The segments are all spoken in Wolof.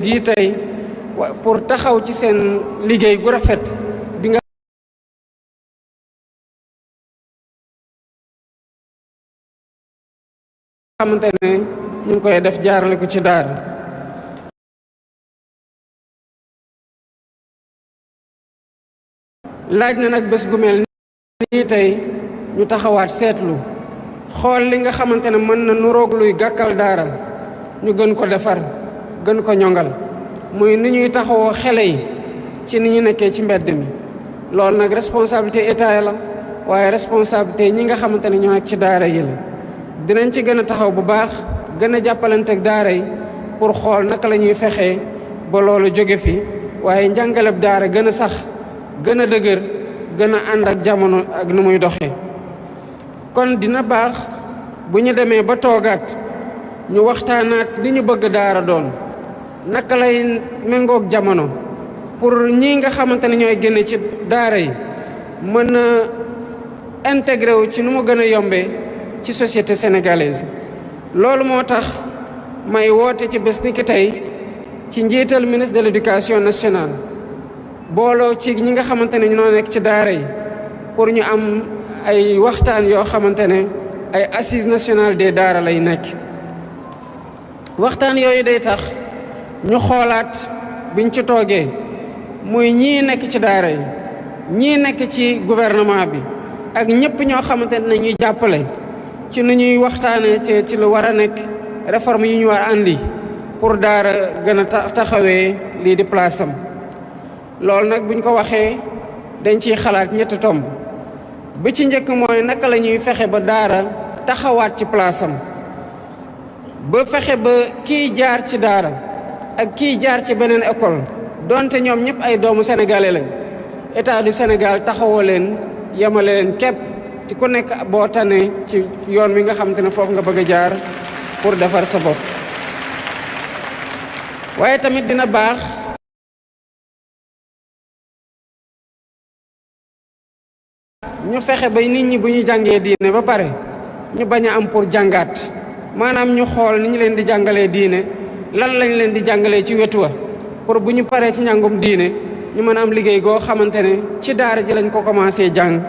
gii tey pour taxaw ci seen liggéey gu rafet bi nga xamante ne ñu ngi koy def jaarale ko ci daara laaj na nag bés gu mel nii tey ñu taxawaat seetlu xool li nga xamante ne mën na nuroog luy gàkkal daara ñu gën ko defar gën ko ñongal muy ni ñuy taxawoo xale yi ci ni ñu nekkee ci mbedd mi loolu nag responsabilité état la waaye responsabilité ñi nga xamante ne ñoo nekk ci daara yi la dinañ ci gën a taxaw bu baax gën a jàppalanteeg daara yi pour xool naka la ñuy fexee ba loolu jóge fi waaye njàngaleb daara gën a sax gën a dëgër gën a ànd ak jamono ak nu muy doxee kon dina baax bu ñu demee ba toogaat ñu waxtaanaat li ñu bëgg daara doon naka lay méngoog jamono pour ñi nga xamante ne ñooy génne ci daara yi mën a intégré wu ci nu mu gën a yombee ci société sénégalaise. loolu moo tax may woote ci bés ni ki tey ci njiital ministre de l'éducation nationale booloo ci ñi nga xamante ne ñoo nekk ci daara yi pour ñu am ay waxtaan yoo xamante ne ay assises nationales des daara lay nekk. waxtaan yooyu day tax ñu xoolaat biñ ci toogee muy ñii nekk ci daara yi ñii nekk ci gouvernement bi ak ñëpp ñoo xamante ne ñuy jàppale ci nu ñuy waxtaanee te ci lu war a nekk réforme yi ñu war a andi pour daara gën a taxawee lii di place am. loolu nag buñ ko waxee dañ ciy xalaat ñetti tomb bi ci njëkk mooy naka la ñuy fexe ba daara taxawaat ci place am ba fexe ba kiy jaar ci daara ak kiy jaar ci beneen école donte ñoom ñëpp ay doomu sénégalais lañ état du Sénégal taxawoo leen yemale leen képp ci ku nekk boo tane ci yoon wi nga xamante ne foofu nga bëgg a jaar pour defar sa bopp. waaye tamit dina baax ñu fexe ba nit ñi bu ñu jàngee diine ba pare ñu bañ a am pour jàngaat maanaam ñu xool ni ñu leen di jàngalee diine lan lañ leen di jàngalee ci wetu wa pour bu ñu paree ci njàngum diine ñu mën a am liggéey goo xamante ne ci daara ji lañ ko commencé jàng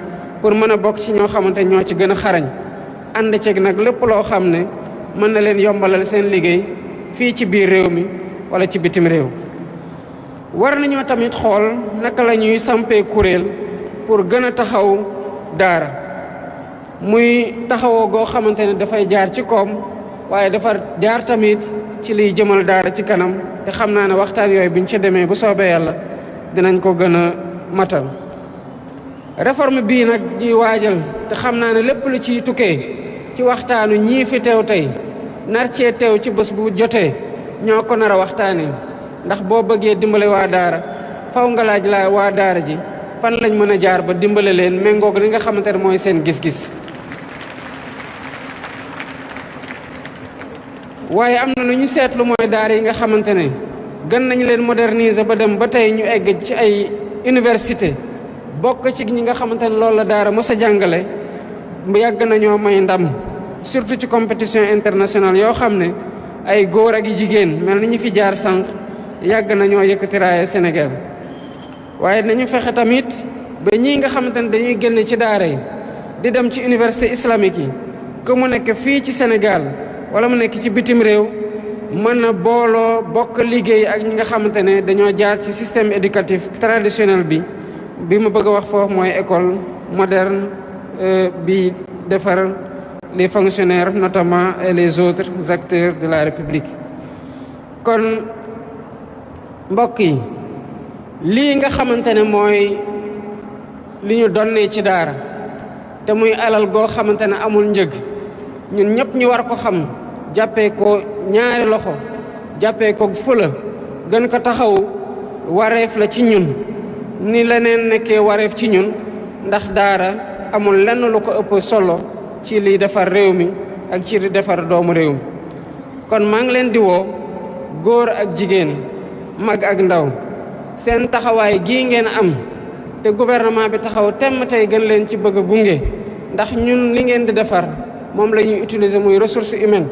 pour mën a bokk ci ñoo xamante ñoo ci gën a xarañ ànd ceeg nag lépp loo xam ne mën na leen yombalal seen liggéey fii ci biir réew mi wala ci bitim réew. war nañoo tamit xool naka la ñuy sampee kuréel pour gën a taxaw daara muy taxawoo goo xamante ne dafay jaar ci koom waaye dafa jaar tamit ci liy jëmal daara ci kanam te xam naa ne waxtaan yooyu biñ ci demee bu soobee yàlla dinañ ko gën a matal. réforme bii nag ñuy waajal te xam naa ne lépp lu ciy tukkee ci waxtaanu ñii fi teew tey nar cee teew ci bés bu jotee ñoo ko nar a waxtaanee ndax boo bëggee dimbale waa daara faw nga laaj la waa daara ji fan lañ mën a jaar ba dimbale leen méngoog li nga xamante ne mooy seen gis-gis. waaye am na lu ñu seetlu mooy daara yi nga xamante ne gën nañ leen moderniser ba dem ba tey ñu egg ci ay université bokk ci ñi nga xamante ne loolu la daara mos a jàngale yàgg nañoo may ndam surtout ci compétition internationale yoo xam ne ay góor ak i jigéen mel ni ñu fi jaar sànq yàgg nañoo yëkkati raaya Sénégal. waaye nañu fexe tamit ba ñii nga xamante ne dañuy génn ci daara yi di dem ci université islamique yi que mu nekk fii ci Sénégal wala mu nekk ci bitim réew mën na booloo bokk liggéey ak ñi nga xamante ne dañoo jaar ci système éducatif traditionnel bi ma bëgg a wax foofu mooy école moderne bi defar les fonctionnaires notamment et les autres acteurs de la République. kon mbokk yi lii nga xamante ne mooy li ñu donnee ci daara te muy alal goo xamante ne amul njëg ñun ñëpp ñu war ko xam jàppee ko ñaari loxo jàppee ko fula gën ko taxaw wareef la ci ñun ni leneen nekkee wareef ci ñun ndax daara amul lenn lu ko ëpp solo ci liy defar réew mi ak ci li defar doomu réew mi. kon maa ngi leen di woo góor ak jigéen mag ak ndaw seen taxawaay gii ngeen am te gouvernement bi taxaw temm tey gën leen ci bëgg a gunge ndax ñun li ngeen di defar moom la ñuy utiliser muy ressource humaine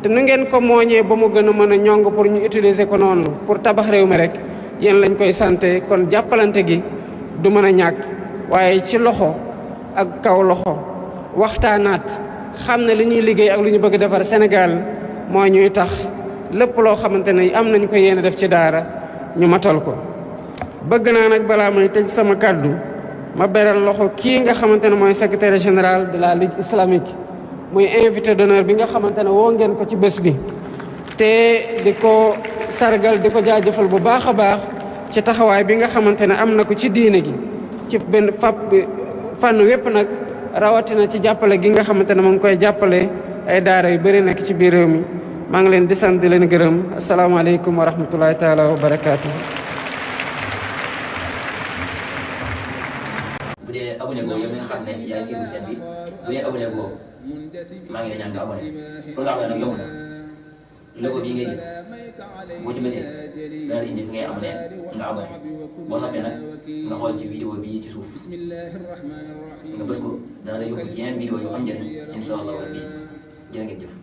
te nu ngeen ko mooñee ba mu gën a mën a ñong pour ñu utiliser ko noonu pour tabax réew mi rek yéen lañ koy santé kon jàppalante gi du mën a ñàkk waaye ci loxo ak kaw loxo waxtaanaat xam ne li ñuy liggéey ak lu ñu bëgg defar Sénégal moo ñuy tax lépp loo xamante ne am nañ ko yéene def ci daara ñu matal ko. bëgg naa nag balaa may tëj sama kàddu ma beral loxo kii nga xamante ne mooy secrétaire général de la Ligue islamique muy invité d'honneur bi nga xamante ne woo ngeen ko ci bés bi te di ko sargal di ko jaajëfal bu baax a baax ci taxawaay bi nga xamante ne am na ko ci diine gi ci benn fànn wépp nag rawatina ci jàppale gi nga xamante ne mu ngi koy jàppale ay daara yu bëri nekk ci biir réew mi maa ngi leen di sant di leen gërëm asalaamaaleykum wa rahmatullahi taala wa barakaatu. bu dee abonné goo yow mi nga xam ne yaay siiru seen bi bu dee abonné goo maa ngi lay ñaan nga abonné pour nga abonné nag yomb na logo bii ngay gis boo ci bësee dana indi fi ngay abonné nga abonné boo noppee nag nga xool ci vidéo bii ci suuf nga bës ko dana la yóbbu ci yeneen vidéo yu am njëriñ incha allah rabbi jërë ngeen jëf.